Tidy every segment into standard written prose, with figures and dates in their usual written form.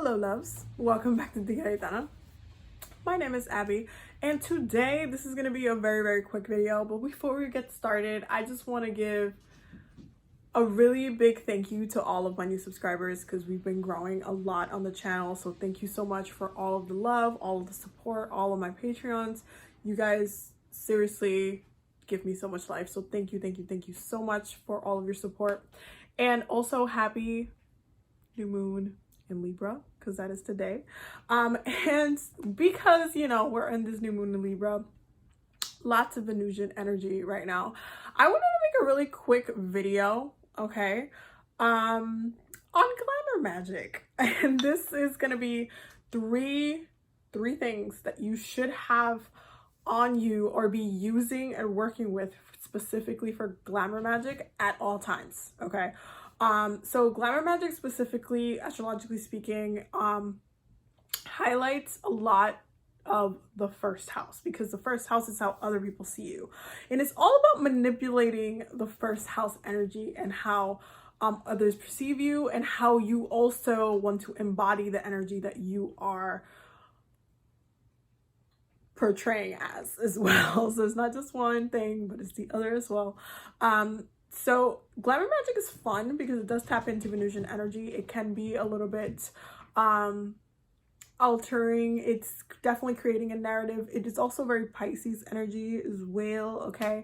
Hello loves, welcome back to TigeraGitana. My name is Abby and today this is going to be a very quick video, but before we get started I just want to give a really big thank you to all of my new subscribers because we've been growing a lot on the channel. So thank you so much for all of the love, all of the support, all of my Patreons. You guys seriously give me so much life, so thank you so much for all of your support. And also happy new moon in Libra, because that is today. And because, you know, we're in this new moon in Libra, lots of Venusian energy right now, I wanted to make a really quick video, okay, on glamour magic. And this is gonna be three things that you should have on you or be using and working with specifically for glamour magic at all times, okay? So glamour magic specifically, astrologically speaking, highlights a lot of the first house, because the first house is how other people see you. And it's all about manipulating the first house energy and how others perceive you, and how you also want to embody the energy that you are portraying as well. So it's not just one thing, but it's the other as well. So glamour magic is fun because it does tap into Venusian energy. It can be a little bit altering. It's definitely creating a narrative. It is also very Pisces energy as well, okay?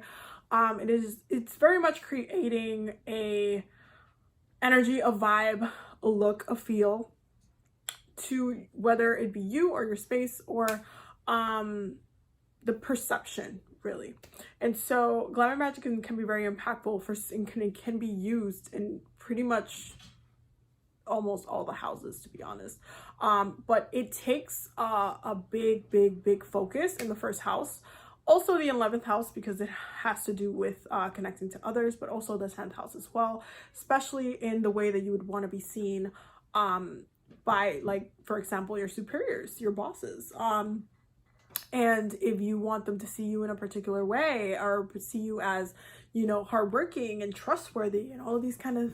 It's very much creating a energy, a vibe, a look, a feel to whether it be you or your space or the perception, really. And so glamour magic can be very impactful and can be used in pretty much almost all the houses, to be honest. But it takes a big focus in the first house, also the 11th house, because it has to do with connecting to others, but also the 10th house as well, especially in the way that you would want to be seen by, like, for example, your superiors, your bosses. And if you want them to see you in a particular way, or see you as, you know, hardworking and trustworthy and all of these kind of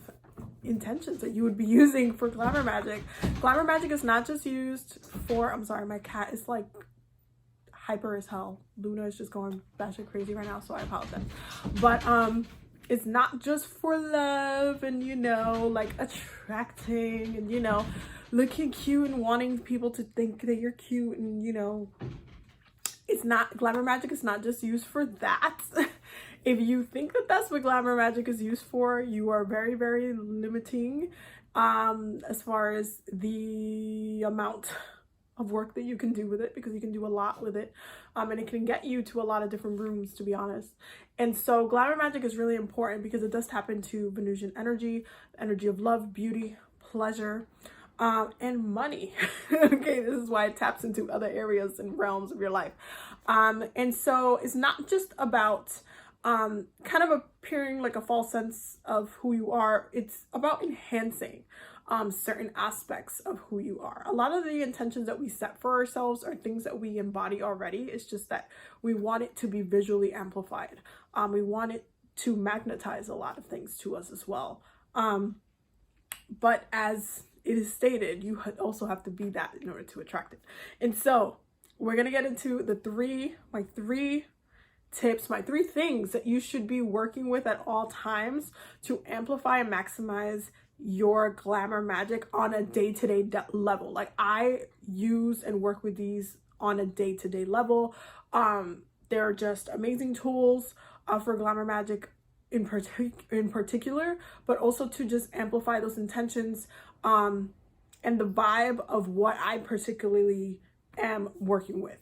intentions that you would be using for glamour magic. Glamour magic is not just used for, I'm sorry, my cat is like hyper as hell. Luna is just going batshit crazy right now, so I apologize. But it's not just for love and, you know, like attracting and, you know, looking cute and wanting people to think that you're cute, and, you know, it's not, glamour magic is not just used for that. If you think that that's what glamour magic is used for, you are very limiting as far as the amount of work that you can do with it, because you can do a lot with it, and it can get you to a lot of different rooms, to be honest. And so glamour magic is really important because it does tap into Venusian energy, energy of love, beauty, pleasure, and money. Okay, this is why it taps into other areas and realms of your life. And so it's not just about kind of appearing like a false sense of who you are. It's about enhancing certain aspects of who you are. A lot of the intentions that we set for ourselves are things that we embody already. It's just that we want it to be visually amplified. We want it to magnetize a lot of things to us as well. But as it is stated, you also have to be that in order to attract it. And so we're gonna get into my three tips, my three things that you should be working with at all times to amplify and maximize your glamour magic on a day-to-day level. Like, I use and work with these on a day-to-day level. They're just amazing tools for glamour magic in particular, but also to just amplify those intentions and the vibe of what I particularly am working with.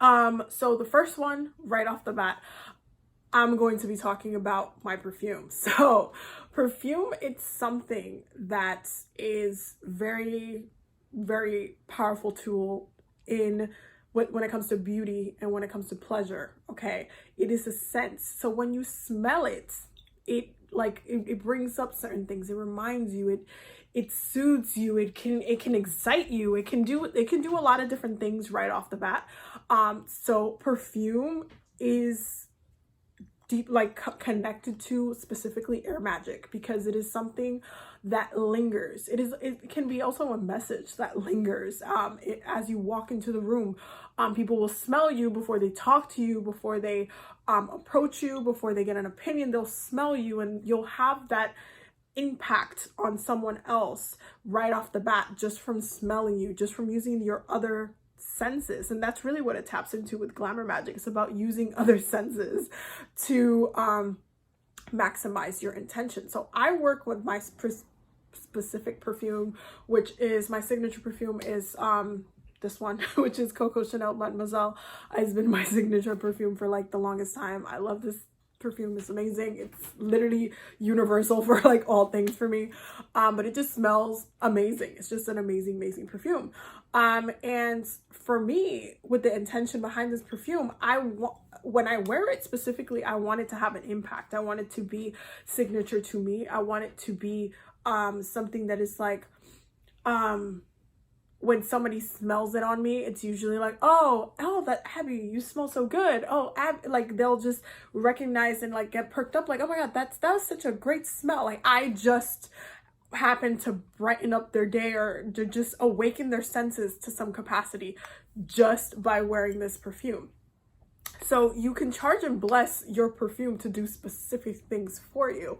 So the first one, right off the bat, I'm going to be talking about my perfume. So perfume, it's something that is very powerful tool in when it comes to beauty and when it comes to pleasure, okay? It is a scent. So when you smell it, it brings up certain things. It reminds you, it soothes you, it can excite you, it can do a lot of different things right off the bat. So perfume is deep, like connected to specifically air magic, because it is something that lingers. It can be also a message that lingers. As you walk into the room, people will smell you before they talk to you, before they approach you, before they get an opinion. They'll smell you, and you'll have that impact on someone else right off the bat, just from smelling you, just from using your other senses. And that's really what it taps into with glamour magic. It's about using other senses to maximize your intention. So I work with my specific perfume, which is my signature perfume, is this one, which is Coco Chanel Mademoiselle. It's been my signature perfume for like the longest time. I love this perfume. Is amazing. It's literally universal for like all things for me, but it just smells amazing. It's just an amazing perfume. And for me, with the intention behind this perfume, when I wear it specifically, I want it to have an impact. I want it to be signature to me. I want it to be something that is like when somebody smells it on me, it's usually like, oh, that Abby, you smell so good. Oh, like they'll just recognize and like get perked up, like, oh my God, that was such a great smell. Like I just happen to brighten up their day, or to just awaken their senses to some capacity just by wearing this perfume. So you can charge and bless your perfume to do specific things for you,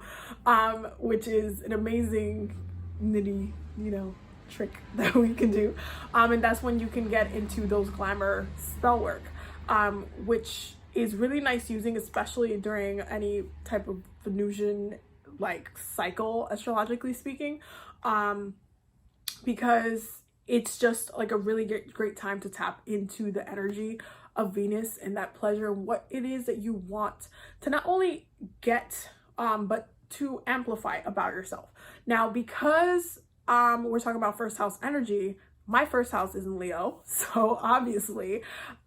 which is an amazing nitty, trick that we can do. And that's when you can get into those glamour spell work, which is really nice using, especially during any type of Venusian like cycle, astrologically speaking, because it's just like a really great time to tap into the energy of Venus and that pleasure, and what it is that you want to not only get, but to amplify about yourself. Now, because we're talking about first house energy, my first house is in Leo, so obviously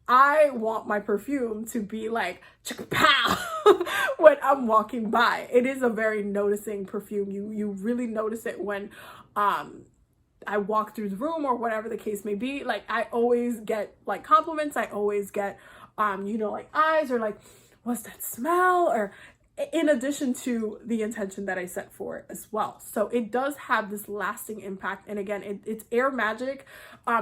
I want my perfume to be like pow when I'm walking by. It is a very noticing perfume. You really notice it when I walk through the room or whatever the case may be. Like I always get like compliments. I always get like eyes, or like, what's that smell? Or in addition to the intention that I set for it as well. So it does have this lasting impact. And again, it's air magic,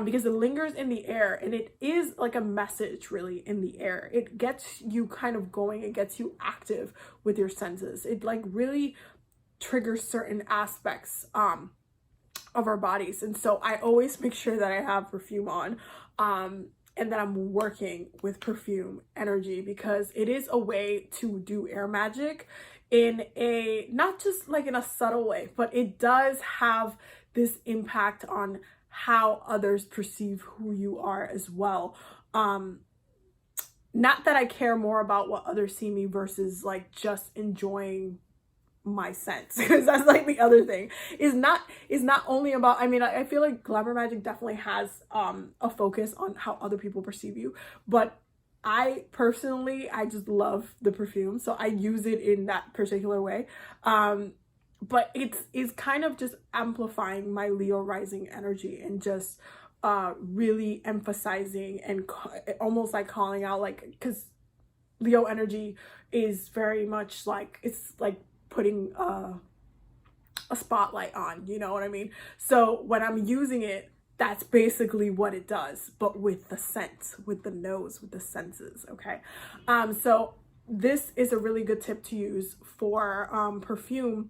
because it lingers in the air, and it is like a message really in the air. It gets you kind of going. It gets you active with your senses. It like really triggers certain aspects of our bodies. And so I always make sure that I have perfume on, and that I'm working with perfume energy, because it is a way to do air magic in a, not just like in a subtle way, but it does have this impact on how others perceive who you are as well. Not that I care more about what others see me versus like just enjoying my sense, because that's like the other thing, is not only about, I feel like glamour magic definitely has a focus on how other people perceive you, but I personally just love the perfume, so I use it in that particular way, but it's kind of just amplifying my Leo rising energy, and just really emphasizing and almost like calling out, like, because Leo energy is very much like, it's like putting a spotlight on, you know what I mean? So when I'm using it, that's basically what it does, but with the scent, with the nose, with the senses, okay? So this is a really good tip to use for perfume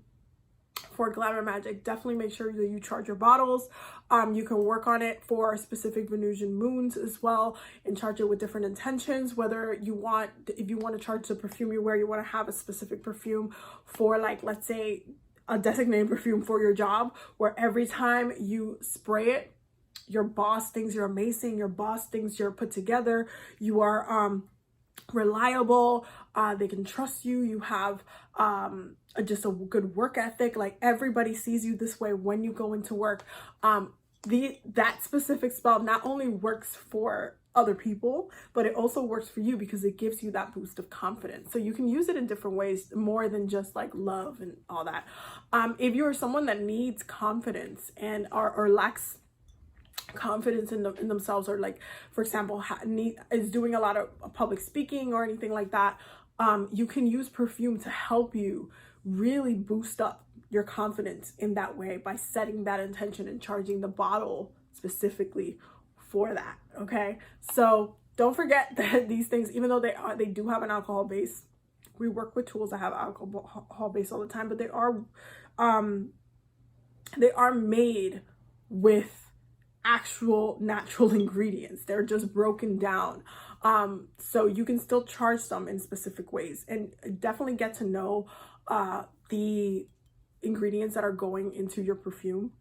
for glamour magic. Definitely make sure that you charge your bottles. You can work on it for specific Venusian moons as well, and charge it with different intentions. Whether if you want to charge the perfume you wear, you want to have a specific perfume for, like, let's say a designated perfume for your job, where every time you spray it, your boss thinks you're amazing, your boss thinks you're put together, you are reliable, they can trust you, you have just a good work ethic, like everybody sees you this way when you go into work. That specific spell not only works for other people, but it also works for you, because it gives you that boost of confidence. So you can use it in different ways, more than just like love and all that. If you're someone that needs confidence and or lacks confidence in themselves, or like, for example, is doing a lot of public speaking or anything like that, You can use perfume to help you really boost up your confidence in that way by setting that intention and charging the bottle specifically for that. Okay, so don't forget that these things, even though they do have an alcohol base, we work with tools that have alcohol base all the time, but they are made with actual natural ingredients. They're just broken down. So you can still charge them in specific ways, and definitely get to know the ingredients that are going into your perfume,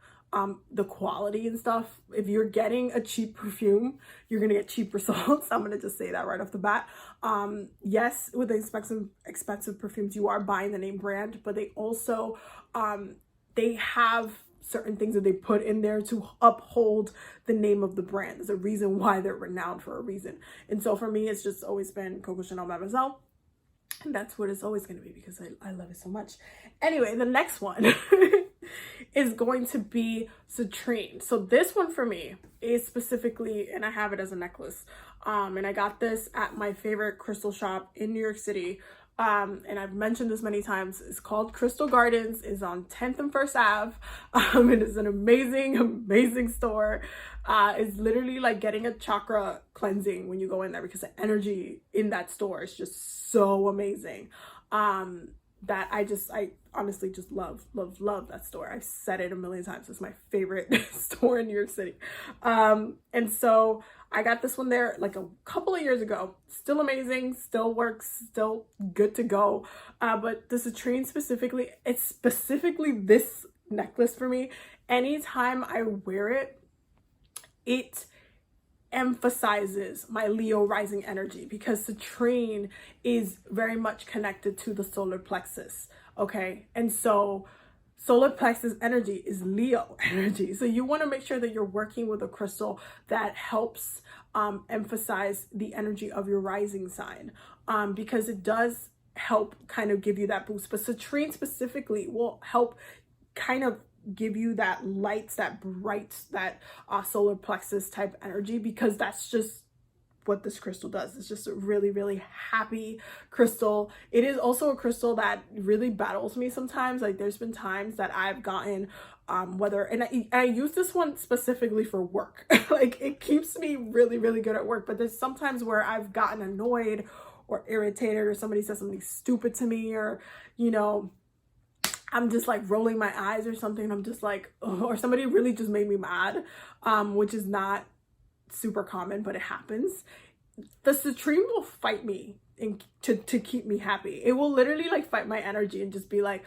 the quality and stuff. If you're getting a cheap perfume, you're gonna get cheap results. I'm gonna just say that right off the bat. Yes, with the expensive perfumes, you are buying the name brand, but they also they have certain things that they put in there to uphold the name of the brand. There's a reason why they're renowned for a reason. And so for me, it's just always been Coco Chanel Mademoiselle. And that's what it's always going to be, because I love it so much. Anyway, the next one is going to be Citrine. So this one for me is specifically, and I have it as a necklace. And I got this at my favorite crystal shop in New York City. And I've mentioned this many times. It's called Crystal Gardens. It's on 10th and 1st Ave. It is an amazing store. It's literally like getting a chakra cleansing when you go in there, because the energy in that store is just so amazing. That I honestly just love that store. I've said it a million times. It's my favorite store in New York City. And so I got this one there like a couple of years ago. Still amazing, still works, still good to go. But the Citrine specifically, it's specifically this necklace for me. Anytime I wear it, it emphasizes my Leo rising energy, because Citrine is very much connected to the solar plexus. Okay, and so solar plexus energy is Leo energy. So you want to make sure that you're working with a crystal that helps emphasize the energy of your rising sign, because it does help kind of give you that boost. But Citrine specifically will help kind of give you that lights, that bright, that solar plexus type energy, because that's just what this crystal does. It's just a really happy crystal. It is also a crystal that really battles me sometimes. Like there's been times that I've gotten I use this one specifically for work. Like it keeps me really good at work, but there's sometimes where I've gotten annoyed or irritated, or somebody says something stupid to me, or I'm just like rolling my eyes or something. I'm just like, oh, or somebody really just made me mad, which is not super common, but it happens. The Citrine will fight me to keep me happy. It will literally like fight my energy and just be like,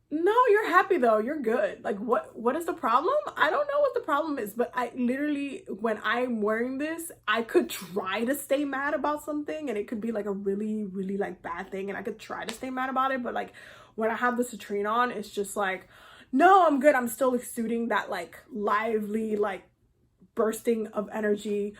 no, you're happy though, you're good. Like what is the problem? I don't know what the problem is, but I literally, when I'm wearing this, I could try to stay mad about something, and it could be like a really like bad thing, and I could try to stay mad about it, but like when I have the Citrine on, it's just like, no, I'm good. I'm still exuding that like lively, like bursting of energy,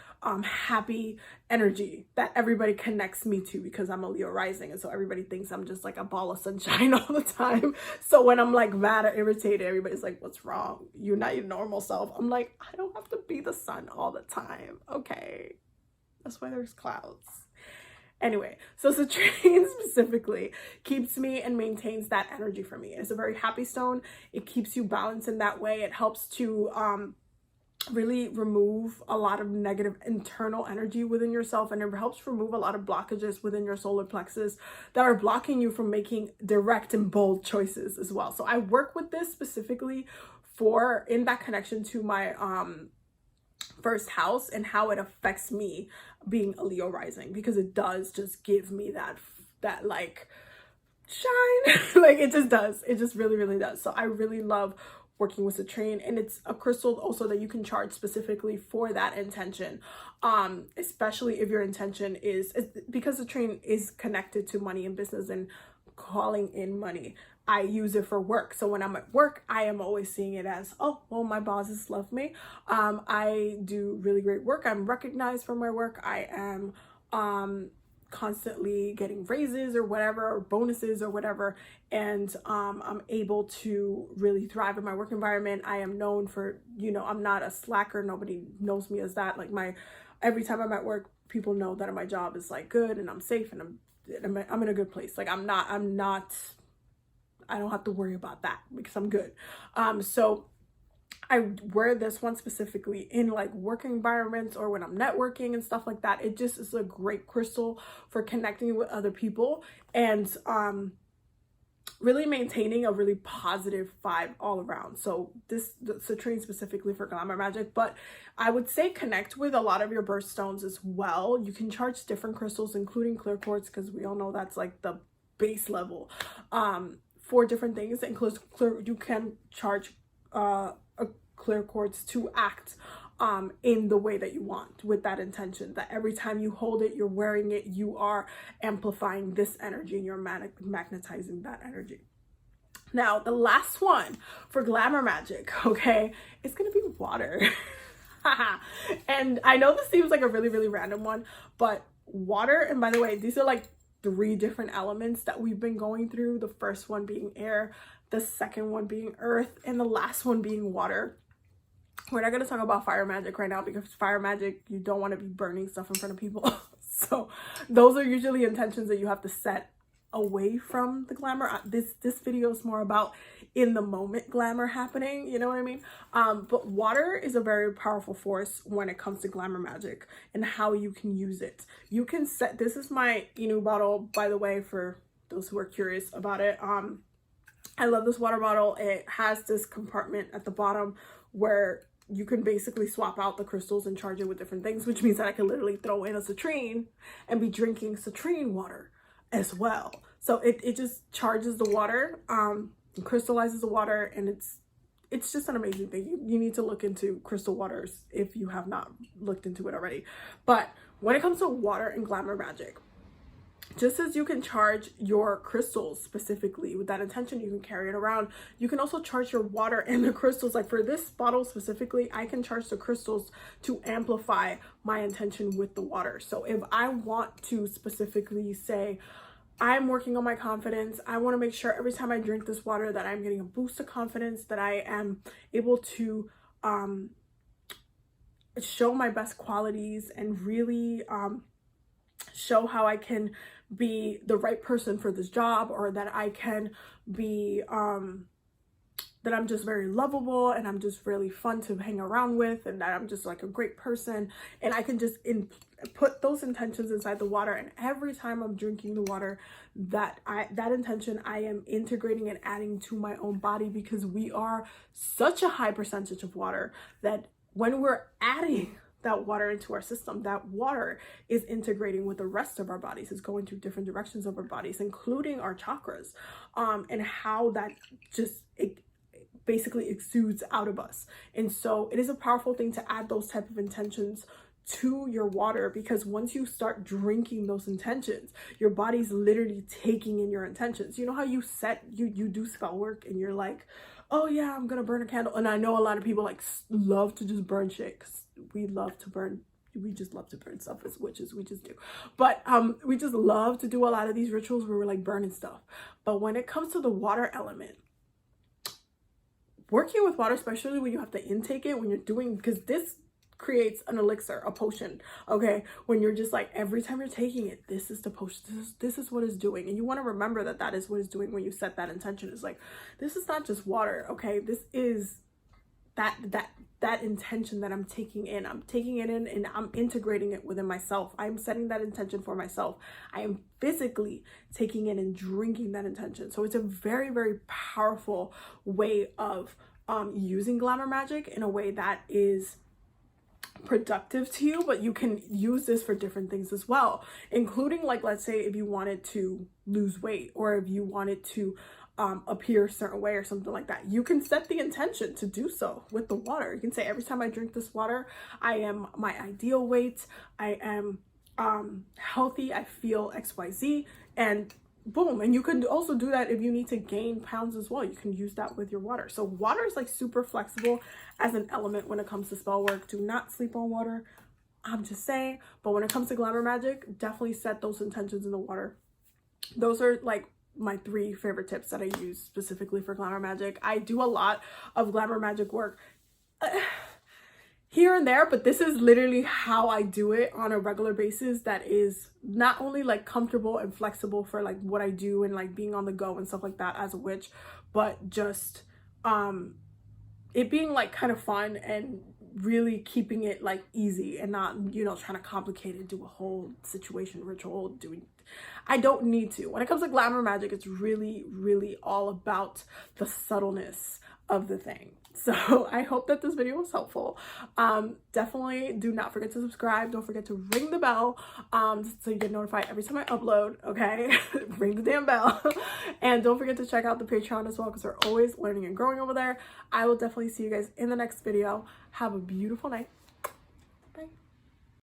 happy energy that everybody connects me to, because I'm a Leo rising, and so everybody thinks I'm just like a ball of sunshine all the time. So when I'm like mad or irritated, everybody's like, what's wrong? You're not your normal self. I'm like, I don't have to be the sun all the time. Okay, that's why there's clouds. Anyway, so Citrine specifically keeps me and maintains that energy for me. It's a very happy stone. It keeps you balanced in that way. It helps to really remove a lot of negative internal energy within yourself, and it helps remove a lot of blockages within your solar plexus that are blocking you from making direct and bold choices as well. So I work with this specifically in that connection to my first house and how it affects me being a Leo rising, because it does just give me that like shine. Like it just does. It just really does. So I really love working with Citrine, and it's a crystal also that you can charge specifically for that intention, especially if your intention is because Citrine is connected to money and business and calling in money. I use it for work. So when I'm at work, I am always seeing it as, oh, well, my bosses love me. I do really great work. I'm recognized for my work. I am constantly getting raises or whatever, or bonuses or whatever, and I'm able to really thrive in my work environment. I am known for, I'm not a slacker. Nobody knows me as that. Like every time I'm at work, people know that my job is like good and I'm safe and I'm I'm in a good place. Like I don't have to worry about that because I'm good. So I wear this one specifically in like work environments or when I'm networking and stuff like that. It just is a great crystal for connecting with other people and really maintaining a really positive vibe all around. So the citrine specifically for glamour magic, but I would say connect with a lot of your birthstones as well. You can charge different crystals, including clear quartz, because we all know that's like the base level for different things. And you can charge a clear quartz to act in the way that you want, with that intention that every time you hold it, you're wearing it, you are amplifying this energy and you're magnetizing that energy. Now, the last one for glamour magic, okay, it's gonna be water. And I know this seems like a really, really random one, but water, and by the way, these are like 3 different elements that we've been going through. The first one being air, the second one being earth, and the last one being water. We're not going to talk about fire magic right now because fire magic, you don't want to be burning stuff in front of people. So those are usually intentions that you have to set away from the glamour. This video is more about in the moment glamour happening, you know what I mean? But water is a very powerful force when it comes to glamour magic and how you can use it. You can set, this is my Inu bottle, by the way, for those who are curious about it. I love this water bottle. It has this compartment at the bottom where you can basically swap out the crystals and charge it with different things, which means that I can literally throw in a citrine and be drinking citrine water as well. So it just charges the water, crystallizes the water, and it's just an amazing thing. You need to look into crystal waters if you have not looked into it already. But when it comes to water and glamour magic, just as you can charge your crystals specifically with that intention, you can carry it around. You can also charge your water and the crystals. Like for this bottle specifically, I can charge the crystals to amplify my intention with the water. So if I want to specifically say, I'm working on my confidence, I want to make sure every time I drink this water that I'm getting a boost of confidence, that I am able to show my best qualities and really show how I can be the right person for this job, or that I can be that I'm just very lovable and I'm just really fun to hang around with, and that I'm just like a great person, and I can just put those intentions inside the water. And every time I'm drinking the water, that intention I am integrating and adding to my own body, because we are such a high percentage of water that when we're adding that water into our system, that water is integrating with the rest of our bodies. It's going to different directions of our bodies, including our chakras, and how that just it basically exudes out of us. And so it is a powerful thing to add those type of intentions to your water, because once you start drinking those intentions, your body's literally taking in your intentions. You know how you do spell work and you're like, oh yeah, I'm gonna burn a candle. And I know a lot of people like love to just burn shit, because we just love to burn stuff as witches. We just do. But we just love to do a lot of these rituals where we're like burning stuff. But when it comes to the water element, working with water, especially when you have to intake it, when you're doing, because this creates an elixir, a potion, okay? When you're just like, every time you're taking it, this is the potion, this is what it's doing. And you want to remember that that is what it's doing when you set that intention. It's like, this is not just water, okay? This is that intention that I'm taking in. I'm taking it in and I'm integrating it within myself. I'm setting that intention for myself. I am physically taking in and drinking that intention. So it's a very, very powerful way of using glamour magic in a way that is productive to you, but you can use this for different things as well, including, like, let's say if you wanted to lose weight, or if you wanted to appear a certain way or something like that, you can set the intention to do so with the water. You can say, every time I drink this water, I am my ideal weight, I am healthy, I feel XYZ, and boom. And you can also do that if you need to gain pounds as well. You can use that with your water. So water is like super flexible as an element when it comes to spell work. Do not sleep on water, I'm just saying. But when it comes to glamour magic, definitely set those intentions in the water. Those are like my 3 favorite tips that I use specifically for glamour magic. I do a lot of glamour magic work. here and there, but this is literally how I do it on a regular basis. That is not only like comfortable and flexible for like what I do and like being on the go and stuff like that as a witch, but just it being like kind of fun and really keeping it like easy and not, you know, trying to complicate it, do a whole situation ritual, I don't need to. When it comes to glamour magic, it's really, really all about the subtleness of the thing. So I hope that this video was helpful. Definitely do not forget to subscribe. Don't forget to ring the bell so you get notified every time I upload, okay? Ring the damn bell. And don't forget to check out the Patreon as well, because we're always learning and growing over there. I will definitely see you guys in the next video. Have a beautiful night.